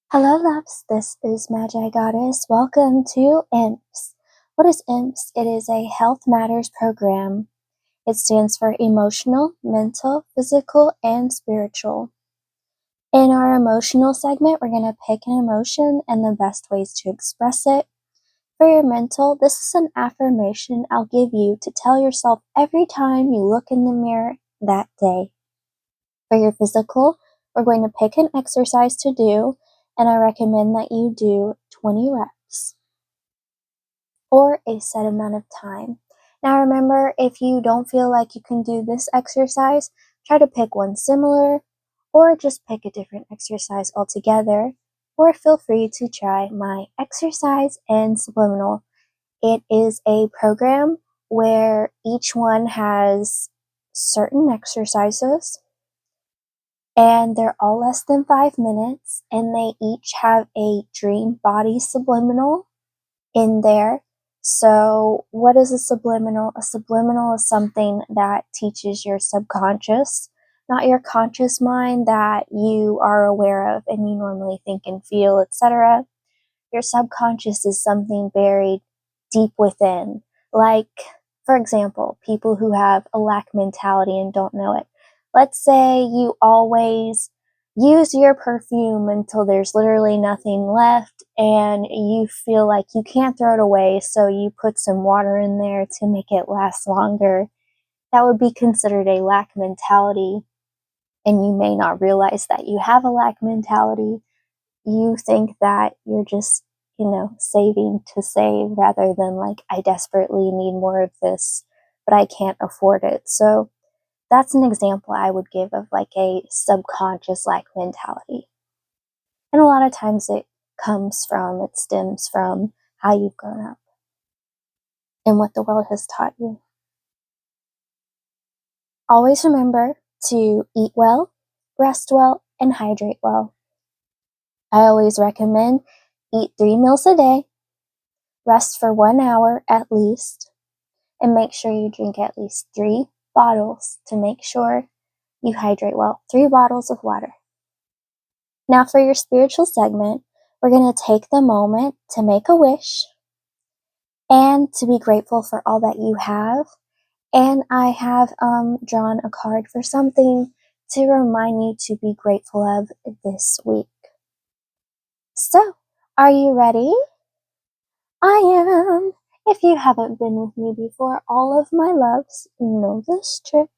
Hello, loves. This is Magigoddess. Welcome to Emps. What is Emps? It is a Health Matters program. It stands for emotional, mental, physical, and spiritual. In our emotional segment, we're going to pick an emotion and the best ways to express it. For your mental, this is an affirmation I'll give you to tell yourself every time you look in the mirror that day. For your physical, we're going to pick an exercise to do, and I recommend that you do 20 reps or a set amount of time. Now remember, if you don't feel like you can do this exercise, try to pick one similar or just pick a different exercise altogether, or feel free to try my exercise and subliminal. It is a program where each one has certain exercises, and they're all less than 5 minutes, and they each have a dream body subliminal in there. So what is a subliminal? A subliminal is something that teaches your subconscious, not your conscious mind that you are aware of and you normally think and feel, etc. Your subconscious is something buried deep within. Like, for example, people who have a lack mentality and don't know it. Let's say you always use your perfume until there's literally nothing left and you feel like you can't throw it away, so you put some water in there to make it last longer. That would be considered a lack mentality, and you may not realize that you have a lack mentality. You think that you're just, saving to save rather than like, I desperately need more of this, but I can't afford it. So that's an example I would give of like a subconscious lack mentality. And a lot of times it stems from how you've grown up and what the world has taught you. Always remember to eat well, rest well, and hydrate well. I always recommend eat 3 meals a day, rest for 1 hour at least, and make sure you drink at least 3 bottles to make sure you hydrate well. 3 bottles of water. Now for your spiritual segment, we're going to take the moment to make a wish and to be grateful for all that you have. And I have drawn a card for something to remind you to be grateful of this week. So, are you ready? I am. If you haven't been with me before, all of my loves know this trick.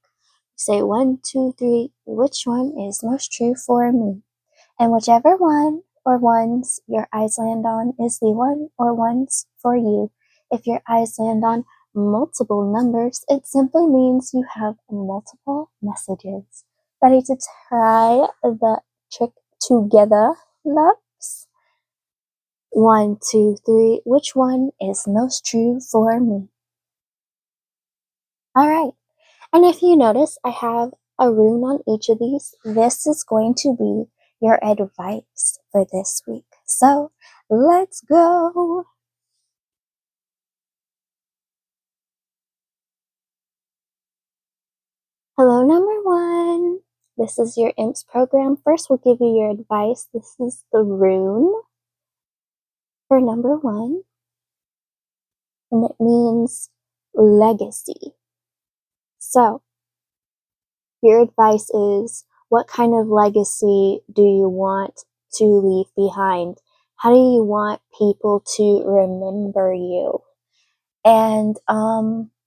Say 1, 2, 3, which one is most true for me? And whichever one or ones your eyes land on is the one or ones for you. If your eyes land on multiple numbers, it simply means you have multiple messages. Ready to try the trick together, loves? 1, 2, 3, which one is most true for me? Alright, and if you notice, I have a rune on each of these. This is going to be your advice for this week. So, let's go! Hello, number 1. This is your Imps program. First, we'll give you your advice. This is the rune for number 1, and it means legacy. So, your advice is, what kind of legacy do you want to leave behind? How do you want people to remember you? And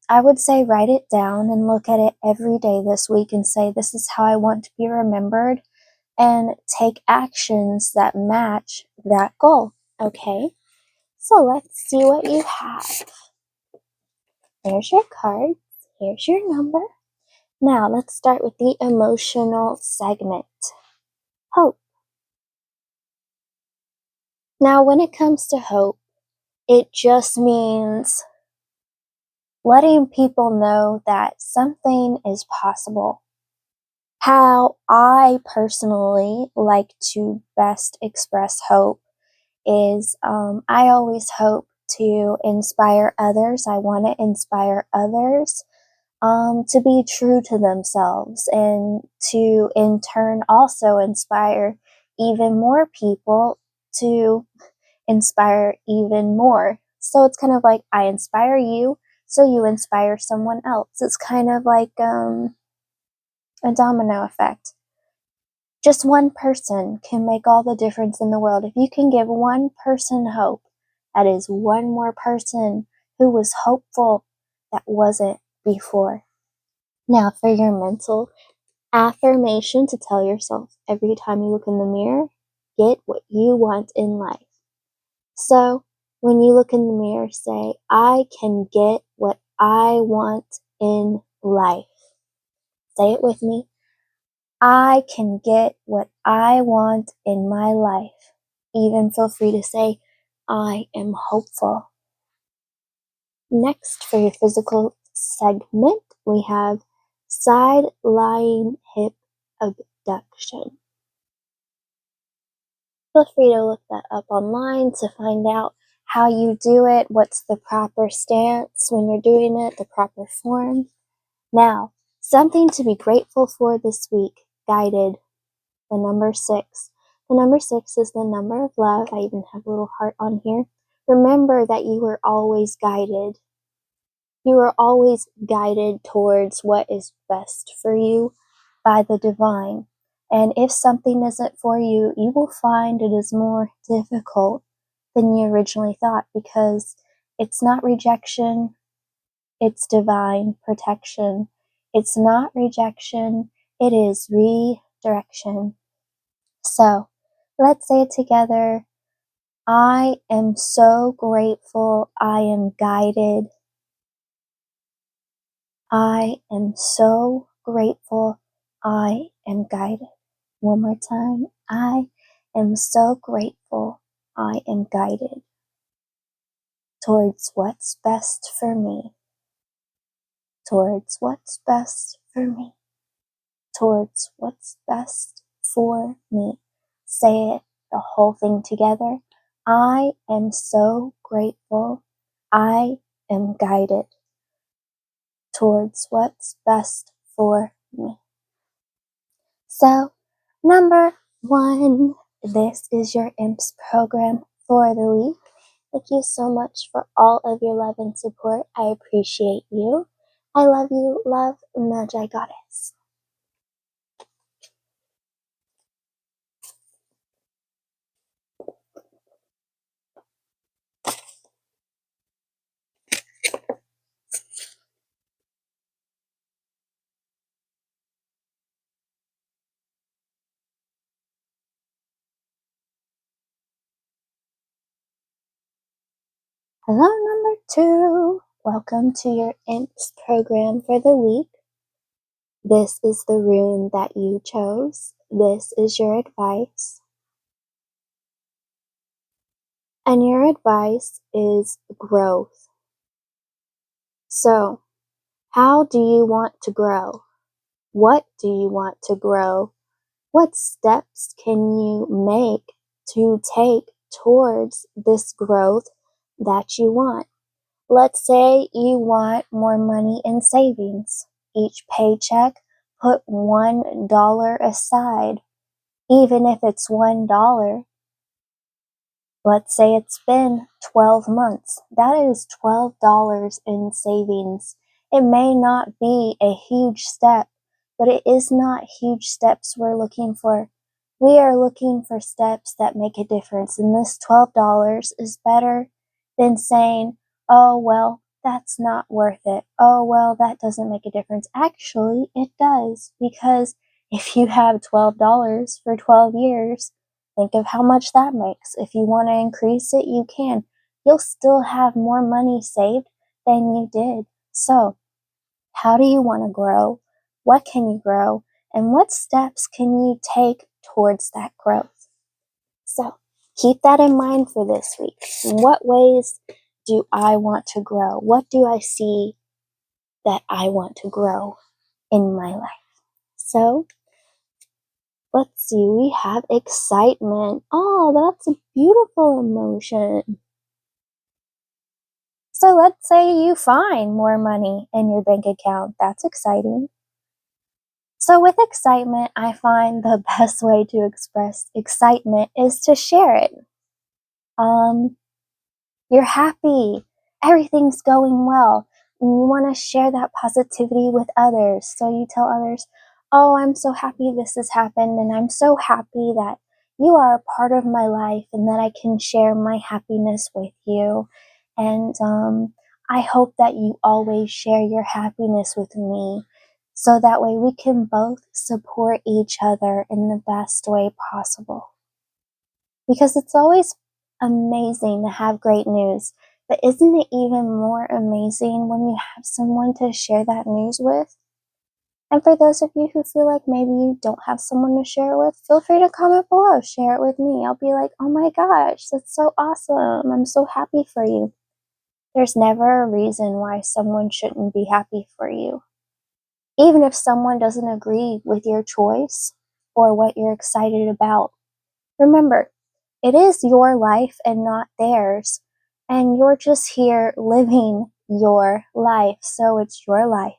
I would say write it down and look at it every day this week and say, this is how I want to be remembered, and take actions that match that goal. Okay, so let's see what you have. Here's your cards. Here's your number. Now let's start with the emotional segment. Hope. Now when it comes to hope, it just means letting people know that something is possible. How I personally like to best express hope is I always hope to inspire others. I want to inspire others to be true to themselves, and to in turn also inspire even more people to inspire even more. So it's kind of like I inspire you, so you inspire someone else. It's kind of like a domino effect. Just one person can make all the difference in the world. If you can give one person hope, that is one more person who was hopeful that wasn't before. Now, for your mental affirmation to tell yourself every time you look in the mirror, get what you want in life. So, when you look in the mirror, say, I can get what I want in life. Say it with me. I can get what I want in my life. Even feel free to say, I am hopeful. Next, for your physical segment, we have side lying hip abduction. Feel free to look that up online to find out how you do it, what's the proper stance when you're doing it, the proper form. Now, something to be grateful for this week, guided, the number 6. The number 6 is the number of love. I even have a little heart on here. Remember that you are always guided. You are always guided towards what is best for you by the divine. And if something isn't for you, you will find it is more difficult than you originally thought, because it's not rejection, it's divine protection. It's not rejection, it is redirection. So, let's say it together. I am so grateful I am guided. I am so grateful I am guided. One more time. I am so grateful I am guided towards what's best for me. Towards what's best for me. Towards what's best for me. Say it, the whole thing together. I am so grateful I am guided towards what's best for me. So, number 1, this is your Emps program for the week. Thank you so much for all of your love and support. I appreciate you. I love you. Love, Magigoddess. Hello, number 2. Welcome to your Emps program for the week. This is the rune that you chose. This is your advice. And your advice is growth. So, how do you want to grow? What do you want to grow? What steps can you make to take towards this growth that you want? Let's say you want more money in savings. Each paycheck, put $1 aside. Even if it's $1, let's say it's been 12 months. That is $12 in savings. It may not be a huge step, but it is not huge steps we're looking for. We are looking for steps that make a difference. And this $12 is better than saying, oh, well, that's not worth it. Oh, well, that doesn't make a difference. Actually, it does, because if you have $12 for 12 years, think of how much that makes. If you want to increase it, you can. You'll still have more money saved than you did. So, how do you want to grow? What can you grow? And what steps can you take towards that growth? So, keep that in mind for this week. What ways do I want to grow? What do I see that I want to grow in my life? So, let's see, we have excitement. Oh, that's a beautiful emotion. So let's say you find more money in your bank account. That's exciting. So with excitement, I find the best way to express excitement is to share it. you're happy, everything's going well, and you want to share that positivity with others. So you tell others, oh, I'm so happy this has happened, and I'm so happy that you are a part of my life and that I can share my happiness with you. And I hope that you always share your happiness with me, so that way we can both support each other in the best way possible. Because it's always amazing to have great news, but isn't it even more amazing when you have someone to share that news with? And for those of you who feel like maybe you don't have someone to share it with, feel free to comment below, share it with me. I'll be like, oh my gosh, that's so awesome. I'm so happy for you. There's never a reason why someone shouldn't be happy for you. Even if someone doesn't agree with your choice or what you're excited about, remember, it is your life and not theirs, and you're just here living your life, so it's your life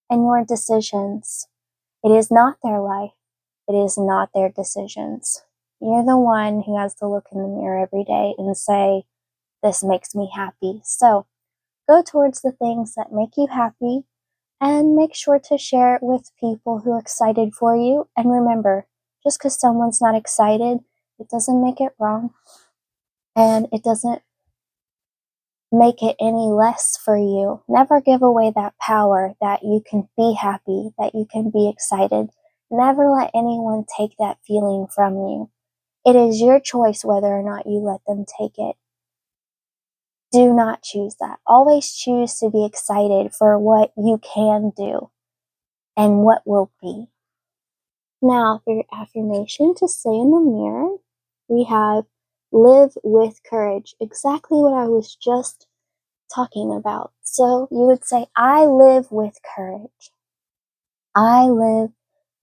and your decisions. It is not their life. It is not their decisions. You're the one who has to look in the mirror every day and say, this makes me happy. So go towards the things that make you happy and make sure to share it with people who are excited for you. And remember, just because someone's not excited, it doesn't make it wrong, and it doesn't make it any less for you. Never give away that power that you can be happy, that you can be excited. Never let anyone take that feeling from you. It is your choice whether or not you let them take it. Do not choose that. Always choose to be excited for what you can do and what will be. Now, for your affirmation to say in the mirror, we have live with courage. Exactly what I was just talking about. So you would say, I live with courage. I live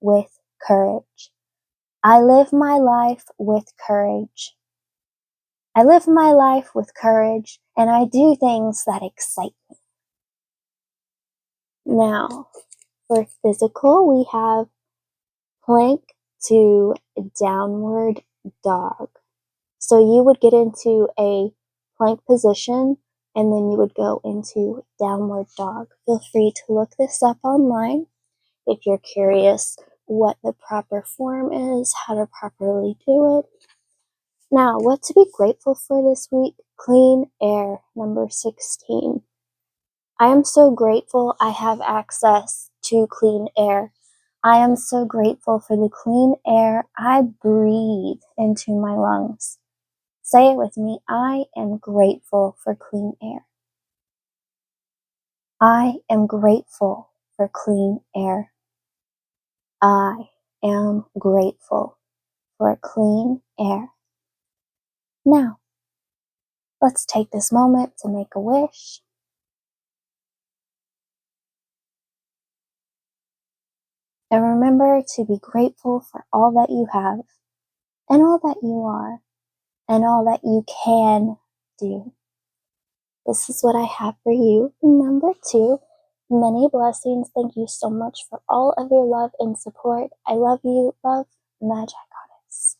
with courage. I live my life with courage. I live my life with courage, and I do things that excite me. Now, for physical, we have plank to downward dog. So you would get into a plank position and then you would go into downward dog. Feel free to look this up online if you're curious what the proper form is, how to properly do it. Now, what to be grateful for this week? Clean air, number 16. I am so grateful I have access to clean air. I am so grateful for the clean air I breathe into my lungs. Say it with me. I am grateful for clean air. I am grateful for clean air. I am grateful for clean air. Now, let's take this moment to make a wish. And remember to be grateful for all that you have, and all that you are, and all that you can do. This is what I have for you. Number 2, many blessings. Thank you so much for all of your love and support. I love you. Love, Magigoddess.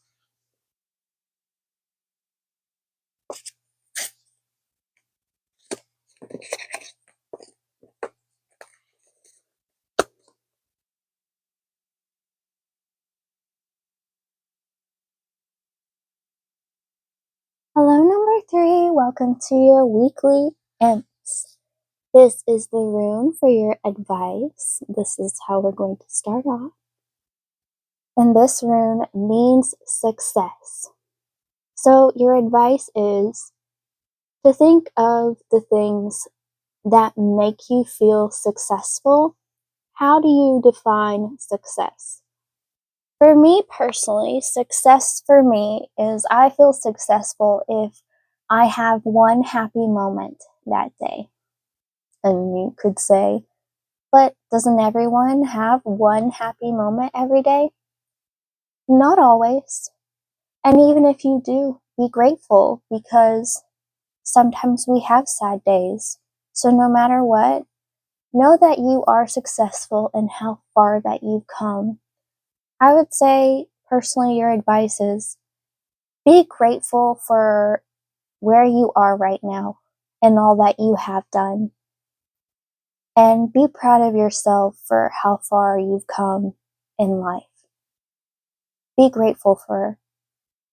Hello, number 3. Welcome to your weekly Emps. This is the room for your advice. This is how we're going to start off. And this rune means success. So your advice is to think of the things that make you feel successful. How do you define success? For me personally, success for me is I feel successful if I have one happy moment that day. And you could say, but doesn't everyone have one happy moment every day? Not always. And even if you do, be grateful, because sometimes we have sad days. So no matter what, know that you are successful and how far that you've come. I would say, personally, your advice is be grateful for where you are right now and all that you have done. And be proud of yourself for how far you've come in life. Be grateful for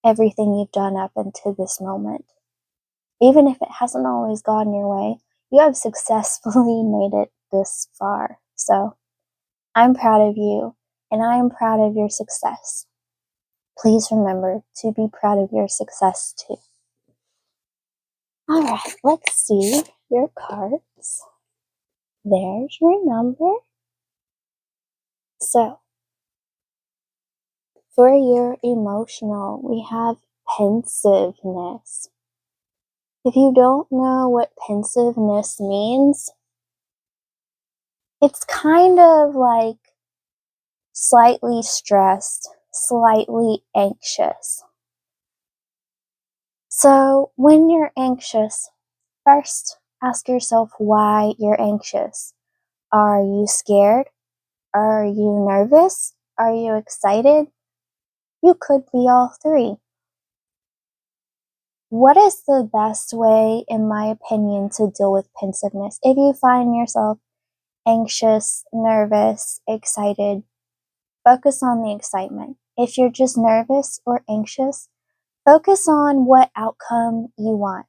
everything you've done up until this moment. Even if it hasn't always gone your way, you have successfully made it this far. So I'm proud of you, and I am proud of your success. Please remember to be proud of your success too. Alright, let's see your cards. There's your number. So, for your emotional, we have pensiveness. If you don't know what pensiveness means, it's kind of like slightly stressed, slightly anxious. So, when you're anxious, first ask yourself why you're anxious. Are you scared? Are you nervous? Are you excited? You could be all three. What is the best way, in my opinion, to deal with pensiveness? If you find yourself anxious, nervous, excited, focus on the excitement. If you're just nervous or anxious, focus on what outcome you want.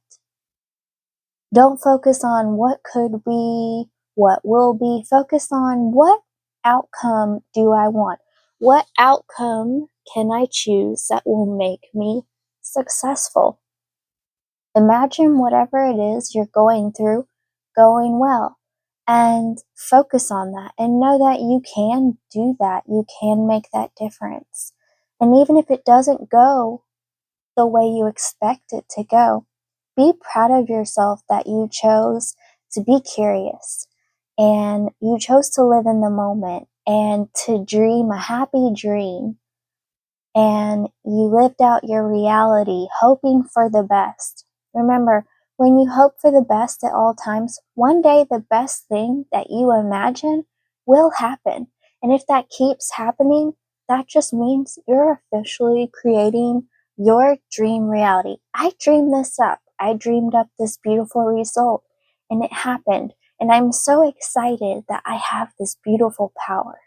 Don't focus on what could be, what will be. Focus on what outcome do I want? What outcome can I choose that will make me successful? Imagine whatever it is you're going through going well, and focus on that and know that you can do that. You can make that difference. And even if it doesn't go the way you expect it to go, be proud of yourself that you chose to be curious and you chose to live in the moment and to dream a happy dream, and you lived out your reality hoping for the best. Remember, when you hope for the best at all times, one day the best thing that you imagine will happen. And if that keeps happening, that just means you're officially creating your dream reality. I dreamed this up. I dreamed up this beautiful result, and it happened. And I'm so excited that I have this beautiful power.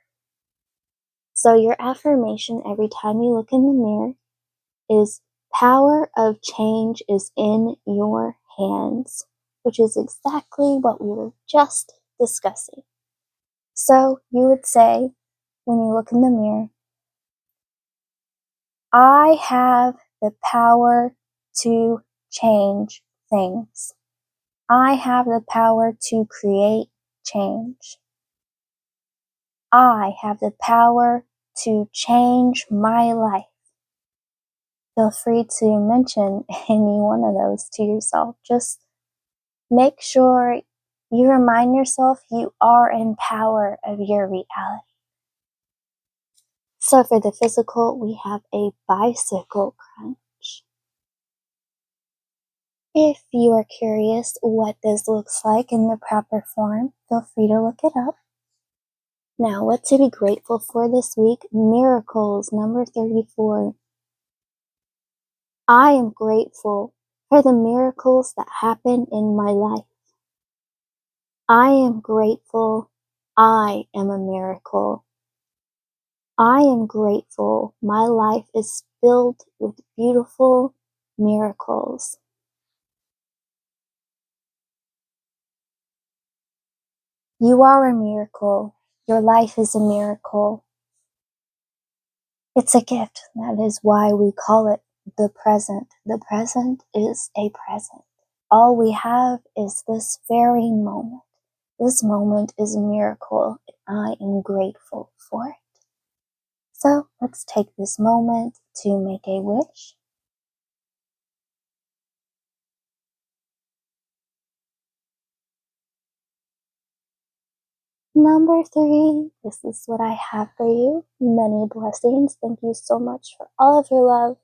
So your affirmation every time you look in the mirror is power of change is in your hands, which is exactly what we were just discussing. So you would say, when you look in the mirror, I have the power to change things. I have the power to create change. I have the power to change my life. Feel free to mention any one of those to yourself. Just make sure you remind yourself you are in power of your reality. So for the physical, we have a bicycle crunch. If you are curious what this looks like in the proper form, feel free to look it up. Now, what to be grateful for this week? Miracles, number 34. I am grateful for the miracles that happen in my life. I am grateful I am a miracle. I am grateful my life is filled with beautiful miracles. You are a miracle. Your life is a miracle. It's a gift. That is why we call it the present. The present is a present. All we have is this very moment. This moment is a miracle. I am grateful for it. So let's take this moment to make a wish. Number 3, this is what I have for you. Many blessings. Thank you so much for all of your love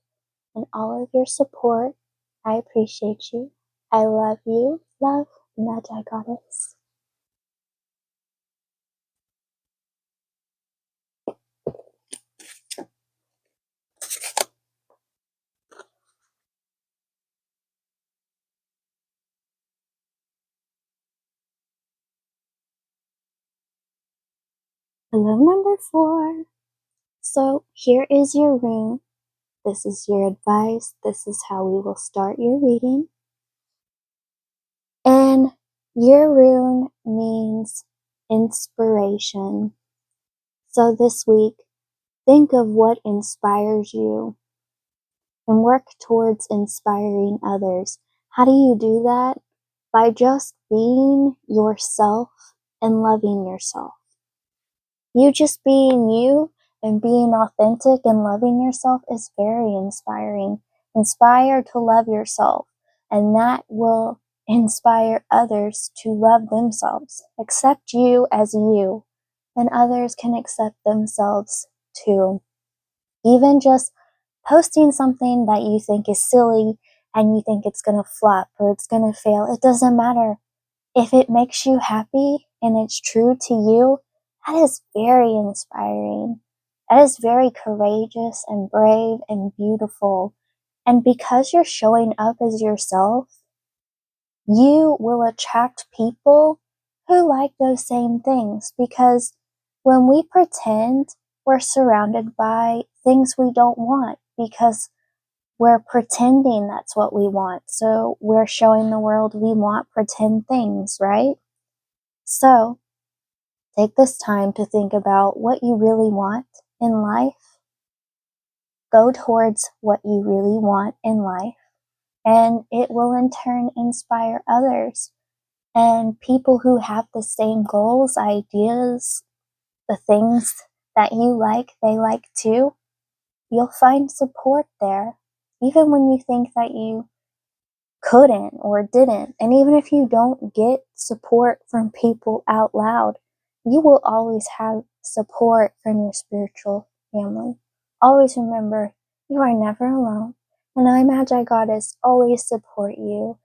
and all of your support. I appreciate you. I love you. Love, Magigoddess. Hello, number 4. So here is your rune. This is your advice. This is how we will start your reading. And your rune means inspiration. So this week, think of what inspires you and work towards inspiring others. How do you do that? By just being yourself and loving yourself. You just being you and being authentic and loving yourself is very inspiring. Inspire to love yourself, and that will inspire others to love themselves. Accept you as you, and others can accept themselves too. Even just posting something that you think is silly and you think it's going to flop or it's going to fail, it doesn't matter. If it makes you happy and it's true to you, that is very inspiring. That is very courageous and brave and beautiful. And because you're showing up as yourself, you will attract people who like those same things. Because when we pretend, we're surrounded by things we don't want because we're pretending that's what we want. So we're showing the world we want pretend things, right? So take this time to think about what you really want in life. Go towards what you really want in life, and it will in turn inspire others. And people who have the same goals, ideas, the things that you like, they like too. You'll find support there, even when you think that you couldn't or didn't. And even if you don't get support from people out loud, you will always have support from your spiritual family. Always remember, you are never alone, and I, Magigoddess, always support you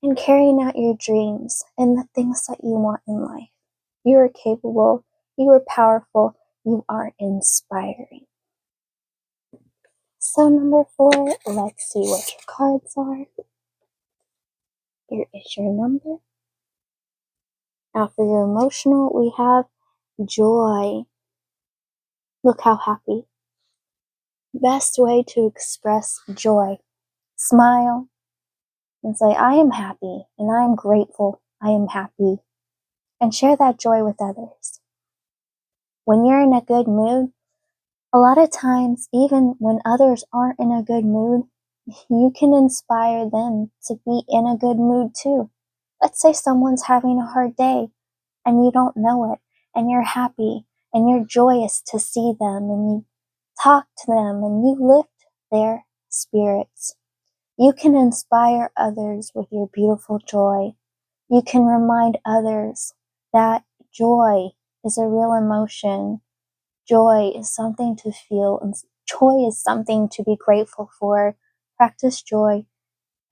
in carrying out your dreams and the things that you want in life. You are capable, you are powerful, you are inspiring. So number 4, let's see what your cards are. Here is your number. Now for your emotional, we have joy. Look how happy. Best way to express joy. Smile and say, I am happy and I am grateful. I am happy. And share that joy with others. When you're in a good mood, a lot of times, even when others aren't in a good mood, you can inspire them to be in a good mood too. Let's say someone's having a hard day and you don't know it, and you're happy and you're joyous to see them, and you talk to them and you lift their spirits. You can inspire others with your beautiful joy. You can remind others that joy is a real emotion. Joy is something to feel, and joy is something to be grateful for. Practice joy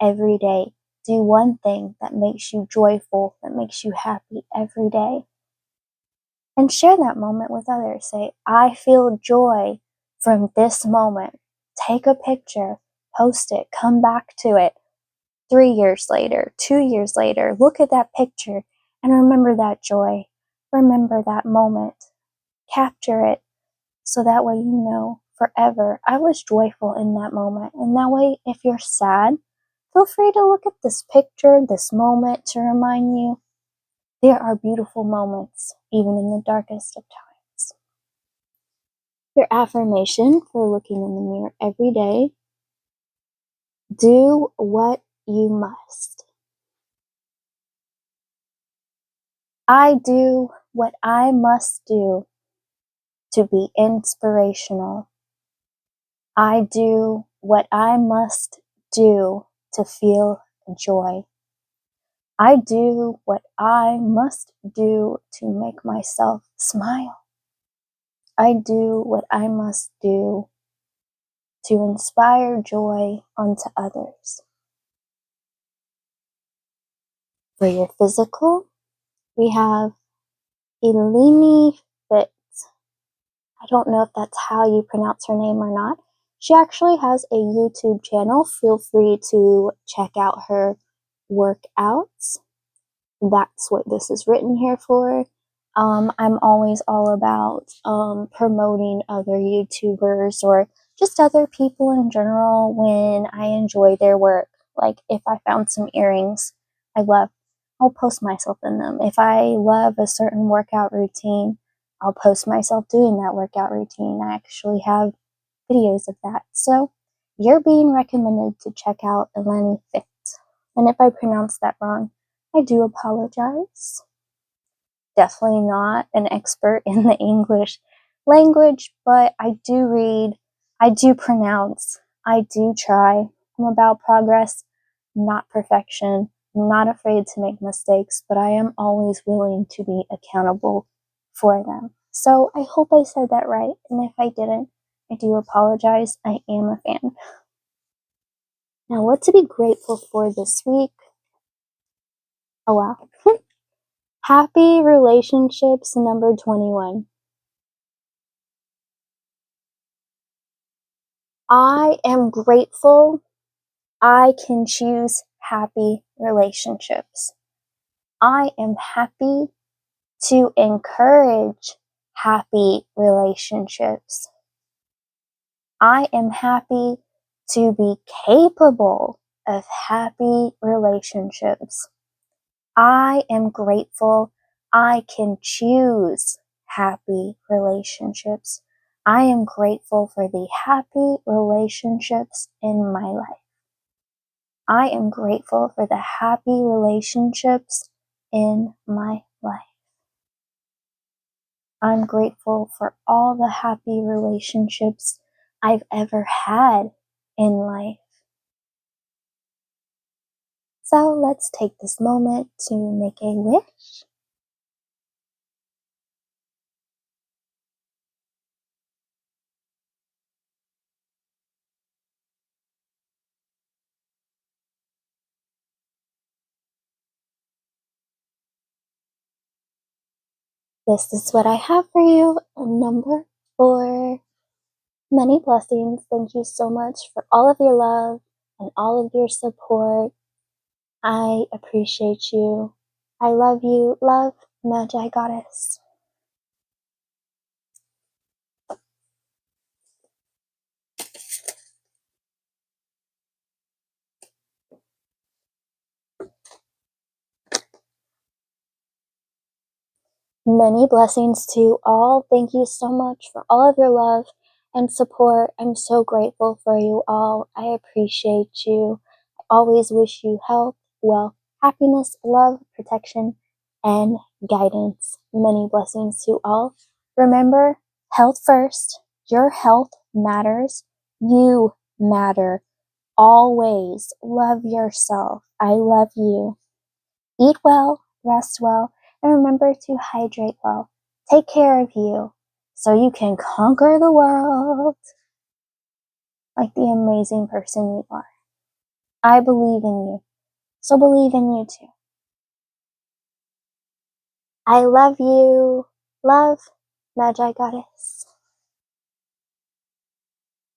every day. Do one thing that makes you joyful, that makes you happy every day. And share that moment with others. Say, I feel joy from this moment. Take a picture, post it, come back to it 3 years later, 2 years later. Look at that picture and remember that joy. Remember that moment. Capture it so that way you know forever I was joyful in that moment. And that way, if you're sad, feel free to look at this picture, this moment to remind you there are beautiful moments, even in the darkest of times. Your affirmation for looking in the mirror every day. Do what you must. I do what I must do to be inspirational. I do what I must do to feel joy. I do what I must do to make myself smile. I do what I must do to inspire joy onto others. For your physical, we have Eleni Fit. I don't know if that's how you pronounce her name or not. She actually has a YouTube channel. Feel free to check out her workouts. That's what this is written here for. I'm always all about promoting other YouTubers or just other people in general when I enjoy their work. Like if I found some earrings I love, I'll post myself in them. If I love a certain workout routine, I'll post myself doing that workout routine. I actually have videos of that. So you're being recommended to check out Eleni Fit. And if I pronounce that wrong, I do apologize. Definitely not an expert in the English language, but I do read, I do pronounce, I do try. I'm about progress, not perfection. I'm not afraid to make mistakes, but I am always willing to be accountable for them. So I hope I said that right, and if I didn't, I do apologize. I am a fan. Now, what to be grateful for this week? Oh wow. Happy relationships number 21. I am grateful I can choose happy relationships. I am happy to encourage happy relationships. I am happy to be capable of happy relationships. I am grateful I can choose happy relationships. I am grateful for the happy relationships in my life. I am grateful for the happy relationships in my life. I'm grateful for all the happy relationships I've ever had in life. So let's take this moment to make a wish. This is what I have for you. Number 4. Many blessings. Thank you so much for all of your love and all of your support. I appreciate you. I love you. Love, Magigoddess. Many blessings to all. Thank you so much for all of your love and support. I'm so grateful for you all. I appreciate you. I always wish you health, wealth, happiness, love, protection, and guidance. Many blessings to all. Remember, health first. Your health matters. You matter. Always love yourself. I love you. Eat well, rest well, and remember to hydrate well. Take care of you so you can conquer the world like the amazing person you are. I believe in you, so believe in you too. I love you. Love, Magigoddess.